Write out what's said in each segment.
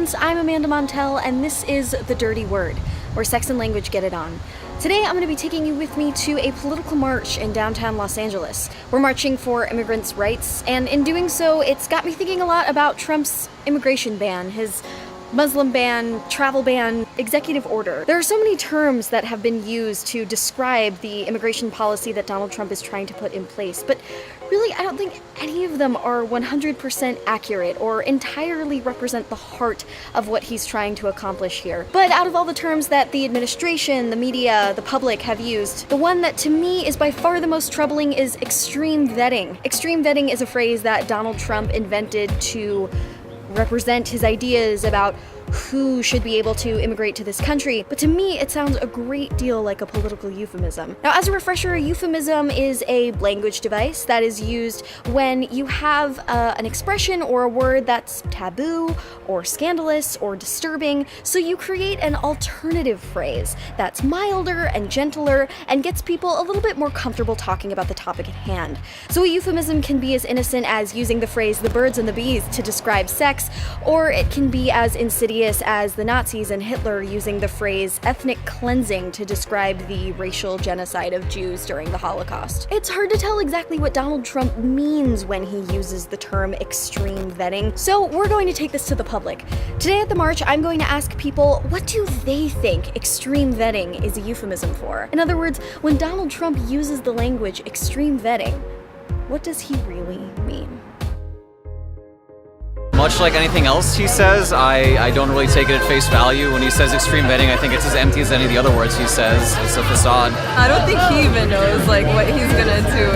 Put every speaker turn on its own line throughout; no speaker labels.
friends, I'm Amanda Montel, and this is The Dirty Word, where sex and language get it on. Today I'm going to be taking you with me to a political march in downtown Los Angeles. We're marching for immigrants' rights, and in doing so, it's got me thinking a lot about Trump's immigration ban, his Muslim ban, travel ban, executive order. There are so many terms that have been used to describe the immigration policy that Donald Trump is trying to put in place, but really I don't think any of them are 100% accurate or entirely represent the heart of what he's trying to accomplish here. But out of all the terms that the administration, the media, the public have used, the one that to me is by far the most troubling is extreme vetting. Extreme vetting is a phrase that Donald Trump invented to represent his ideas about who should be able to immigrate to this country, but to me it sounds a great deal like a political euphemism. Now, as a refresher, a euphemism is a language device that is used when you have an expression or a word that's taboo or scandalous or disturbing, so you create an alternative phrase that's milder and gentler and gets people a little bit more comfortable talking about the topic at hand. So a euphemism can be as innocent as using the phrase the birds and the bees to describe sex, or it can be as insidious as the Nazis and Hitler using the phrase ethnic cleansing to describe the racial genocide of Jews during the Holocaust. It's hard to tell exactly what Donald Trump means when he uses the term extreme vetting, so we're going to take this to the public. Today at the march, I'm going to ask people, what do they think extreme vetting is a euphemism for? In other words, when Donald Trump uses the language extreme vetting, what does he really mean?
Much like anything else he says, I don't really take it at face value. When he says extreme vetting, I think it's as empty as any of the other words he says. It's a facade.
I don't think he even knows what he's gonna do.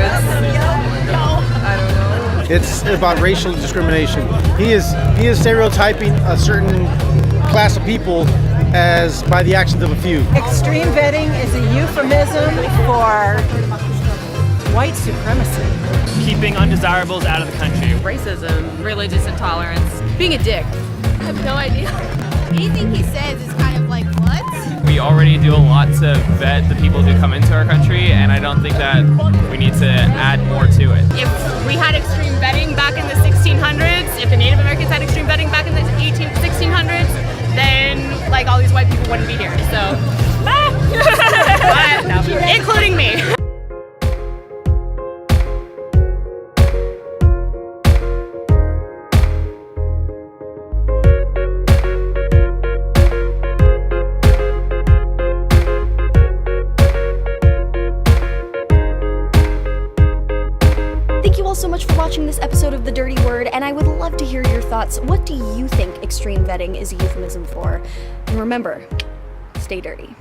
I don't know.
It's about racial discrimination. He is stereotyping a certain class of people as by the actions of a few.
Extreme vetting is a euphemism for white supremacy.
Keeping undesirables out of the country.
Racism, religious intolerance, being a dick.
I have no idea. Anything he says is kind of like, what?
We already do a lot to vet the people who come into our country, and I don't think that we need to add more to it.
If we had extreme vetting back in the 1600s, if the Native Americans had extreme vetting back in the 1600s, then like all these white people wouldn't be here. So, including me.
Thank you all so much for watching this episode of The Dirty Word, and I would love to hear your thoughts. What do you think extreme vetting is a euphemism for? And remember, stay dirty.